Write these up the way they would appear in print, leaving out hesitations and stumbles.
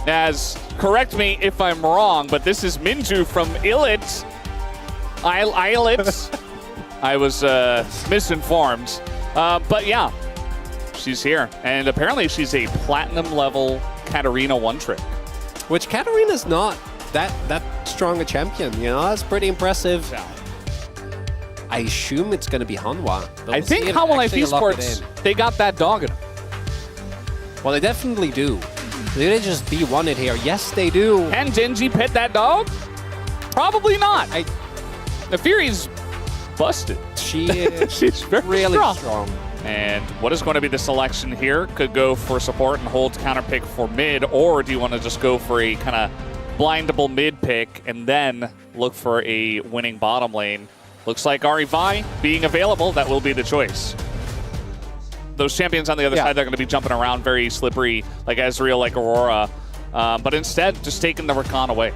As, correct me if I'm wrong, but this is Minju from Ilit. I was misinformed. But yeah, she's here. And apparently she's a platinum level Katarina one-trick. Which Katarina's not that strong a champion, you know? That's pretty impressive. Yeah. I assume it's going to be Hanwha. I think Hanwha Life Esports, they got that dog in them. Well, they definitely do. Do they just B1 it here? Yes, they do. Can Genji pet that dog? Probably not. The Fury's busted. She is She's very really strong. And what is going to be the selection here? Could go for support and hold counter pick for mid, or do you want to just go for a kind of blindable mid pick and then look for a winning bottom lane? Looks like Ahri Vi being available, that will be the choice. Those champions on the other side, they're going to be jumping around very slippery, like Ezreal, like Aurora. But instead, just taking the Rakan away.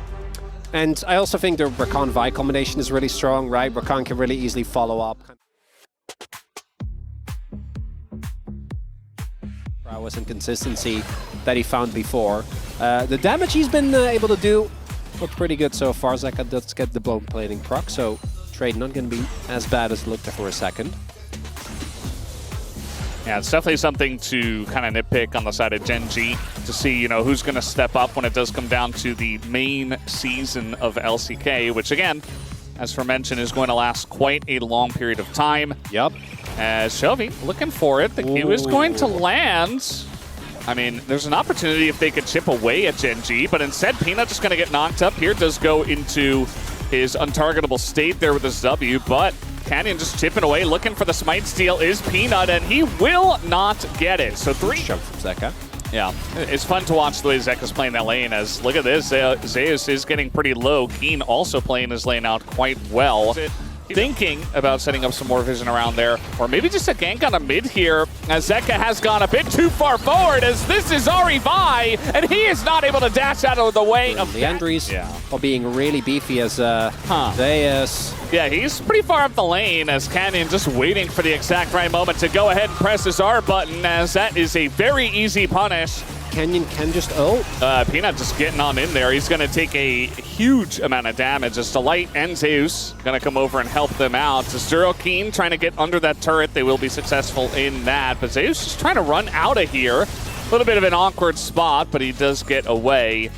And I also think the Rakan-Vi combination is really strong, right? Rakan can really easily follow up. Prowess and consistency that he found before. The damage he's been able to do looked pretty good so far. Zeka does get the blown plating proc, so trade not going to be as bad as it looked for a second. Yeah, it's definitely something to kind of nitpick on the side of Genji to see, you know, who's going to step up when it does come down to the main season of LCK, which again, as for mentioned, is going to last quite a long period of time. Yep. As Chovy looking for it, the Q is going to land. I mean, there's an opportunity if they could chip away at Genji, but instead Peanut just going to get knocked up here. Does go into his untargetable state there with his W, but Canyon just chipping away, looking for the smite steal is Peanut, and he will not get it. So three. Jump from Zeka. Yeah, it's fun to watch the way Zeka's playing that lane, as look at this, Zeus is getting pretty low. Keen also playing his lane out quite well. Thinking about setting up some more vision around there, or maybe just a gank on a mid here, as Zeka has gone a bit too far forward, as this is Ahri Vi, and he is not able to dash out of the way of Leandries, while being really beefy as Zeus. Yeah, he's pretty far up the lane, as Canyon just waiting for the exact right moment to go ahead and press his R button, as that is a very easy punish. Canyon can just ult. Peanut just getting on in there. He's going to take a huge amount of damage as Delight and Zeus going to come over and help them out. Zero Keen trying to get under that turret. They will be successful in that. But Zeus just trying to run out of here. A little bit of an awkward spot, but he does get away.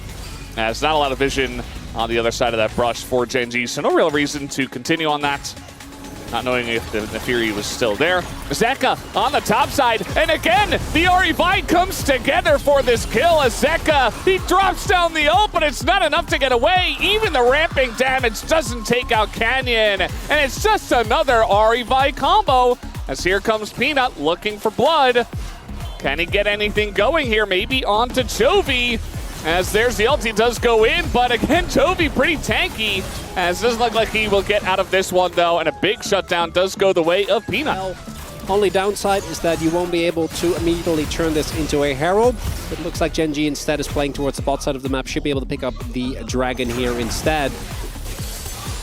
There's not a lot of vision on the other side of that brush for Genji, so no real reason to continue on that. Not knowing if the Fury was still there. Zeka on the top side, and again, the Ahri Vi comes together for this kill as Zeka, he drops down the ult, but it's not enough to get away. Even the ramping damage doesn't take out Canyon, and it's just another Ahri Vi combo, as here comes Peanut looking for blood. Can he get anything going here? Maybe onto Chovy. As there's the ulti does go in, but again, Chovy pretty tanky, as doesn't look like he will get out of this one though, and a big shutdown does go the way of Peanut. Well, only downside is that you won't be able to immediately turn this into a Herald. It looks like Genji instead is playing towards the bot side of the map, should be able to pick up the Dragon here instead.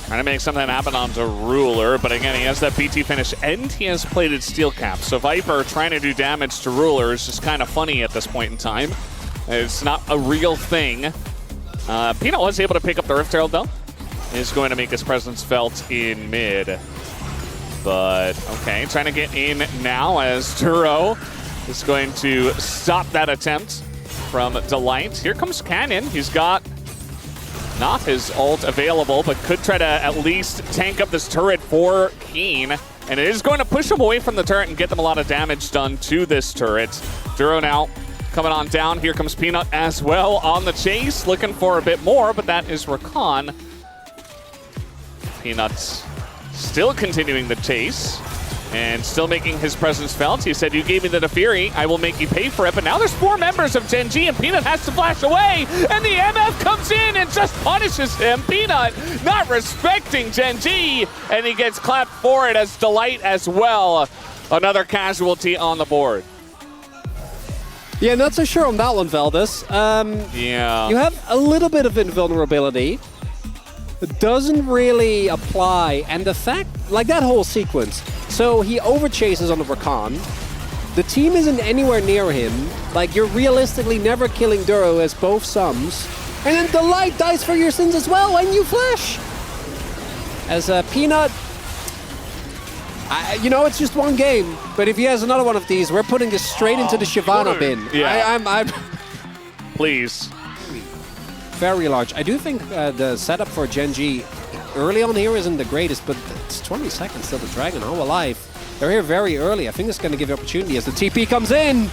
Trying to make something happen onto Ruler, but again, he has that BT finish, and he has plated Steel Cap, so Viper trying to do damage to Ruler is just kind of funny at this point in time. It's not a real thing. Peanut was able to pick up the Rift Herald, though. Is going to make his presence felt in mid. But, okay, trying to get in now as Duro is going to stop that attempt from Delight. Here comes Canyon. He's got not his ult available, but could try to at least tank up this turret for Keen. And it is going to push him away from the turret and get them a lot of damage done to this turret. Duro now coming on down. Here comes Peanut as well on the chase, looking for a bit more, but that is Rakan. Peanut's still continuing the chase and still making his presence felt. He said, you gave me the Fury, I will make you pay for it. But now there's 4 members of Genji, and Peanut has to flash away, and the MF comes in and just punishes him. Peanut not respecting Genji, and he gets clapped for it as Delight as well. Another casualty on the board. Yeah, not so sure on that one, Veldis. Yeah. You have a little bit of invulnerability. It doesn't really apply. And the fact, like that whole sequence. So he overchases on the Rakan. the team isn't anywhere near him. Like, you're realistically never killing Duro as both sums. And then Delight dies for your sins as well when you flash. As Peanut, you know, it's just one game. But if he has another one of these, we're putting this straight into the Shyvana bin. Yeah. I'm Please. very large. I do think the setup for Gen G early on here isn't the greatest, but it's 20 seconds till the Dragon. How alive. They're here very early. I think it's going to give you opportunity as the TP comes in.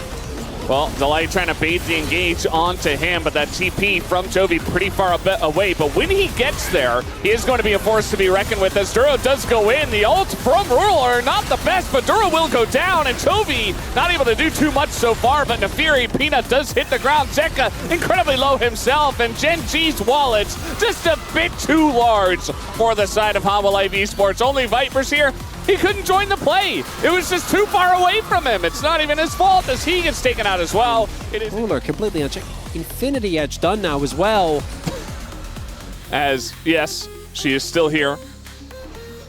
Well, Delight trying to bait the engage onto him, but that TP from Chovy pretty far away. But when he gets there, he is going to be a force to be reckoned with as Duro does go in. The ult from Ruler, not the best, but Duro will go down, and Chovy not able to do too much so far, but Nefiri, Peanut does hit the ground. Zeka incredibly low himself, and Gen G's wallets just a bit too large for the side of Hanwha Life Esports. Only Vipers here. He couldn't join the play. It was just too far away from him. It's not even his fault as he gets taken out as well. It is Ruler completely unchecked. Infinity Edge done now as well. As, yes, she is still here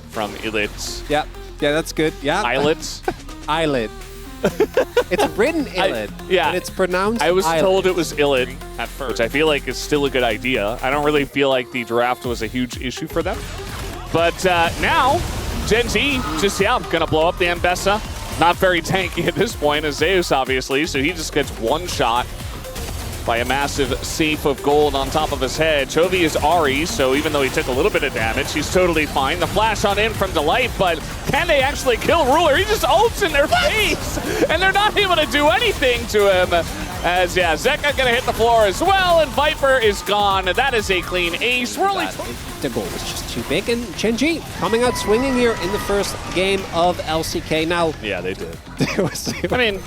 from Eylit. Yeah, that's good. Yeah. Eylit. Eylit. It's written Eylit, yeah. but it's pronounced I was Eylit. told it was Eylit at first, which I feel like is still a good idea. I don't really feel like the draft was a huge issue for them. But now, Gen G just, gonna blow up the Mbessa. Not very tanky at this point as Zeus, obviously, so he just gets one shot by a massive safe of gold on top of his head. Chovy is Ahri, so even though he took a little bit of damage, he's totally fine. The flash on in from Delight, but can they actually kill Ruler? He just ults in their face, and they're not able to do anything to him. As, Zeka gonna hit the floor as well, and Viper is gone. That is a clean ace. We're only the goal was just too big, and Gen G coming out swinging here in the first game of LCK. Now, yeah, they did. I mean,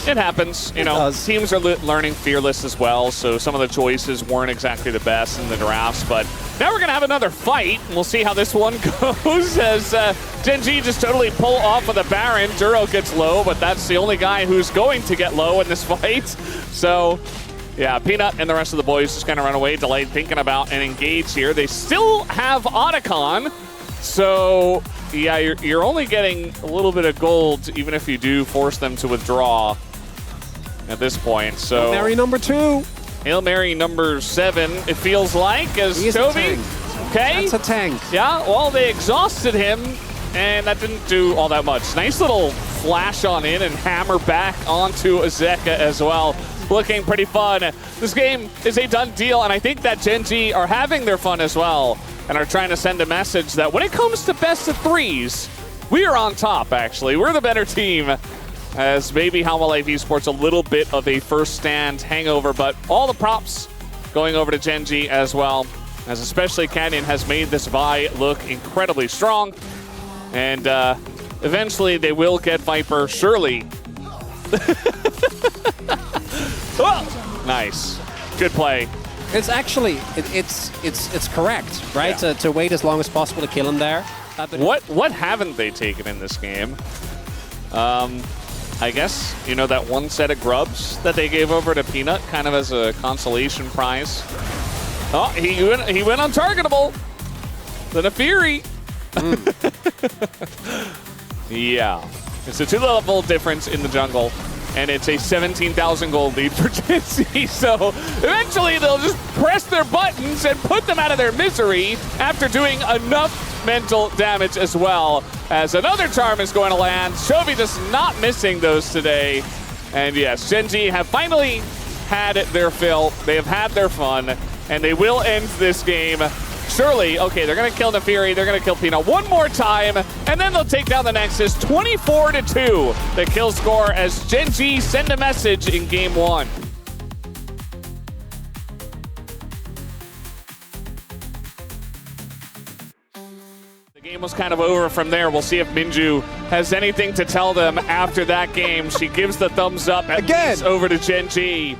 it happens. You know, teams are learning Fearless as well, so some of the choices weren't exactly the best in the drafts. But now we're gonna have another fight, and we'll see how this one goes. As Gen G just totally pull off of the Baron. Duro gets low, but that's the only guy who's going to get low in this fight. So, yeah, Peanut and the rest of the boys just kind of run away. Delight thinking about an engage here. They still have Otacon, so yeah, you're only getting a little bit of gold even if you do force them to withdraw at this point. So Hail Mary number 2. Hail Mary number 7, it feels like, as Chovy. Okay. That's a tank. Yeah, well, they exhausted him, and that didn't do all that much. Nice little flash on in and hammer back onto Zeka as well. Looking pretty fun. This game is a done deal, and I think that Gen G are having their fun as well and are trying to send a message that when it comes to best of threes, we are on top, actually. We're the better team, as maybe Hanwha Life Esports a little bit of a first stand hangover, but all the props going over to Gen G as well, as especially Canyon has made this Vi look incredibly strong, and eventually they will get Viper, surely. Oh, nice. Good play. It's actually, it's correct, right? Yeah. To wait as long as possible to kill him there. What haven't they taken in this game? I guess, you know, that one set of grubs that they gave over to Peanut kind of as a consolation prize. Oh, he went untargetable. The Nefiri. Yeah. It's a 2-level difference in the jungle, and it's a 17,000 gold lead for Gen Z. So eventually they'll just press their buttons and put them out of their misery after doing enough mental damage as well. As another charm is going to land. Chovy just not missing those today. And yes, Gen Z have finally had their fill. They have had their fun, and they will end this game. Surely, okay, they're going to kill Nefiri, they're going to kill Peanut one more time, and then they'll take down the Nexus 24-2. The kill score as Gen G send a message in game 1. The game was kind of over from there. We'll see if Minju has anything to tell them after that game. She gives the thumbs up again over to Gen G.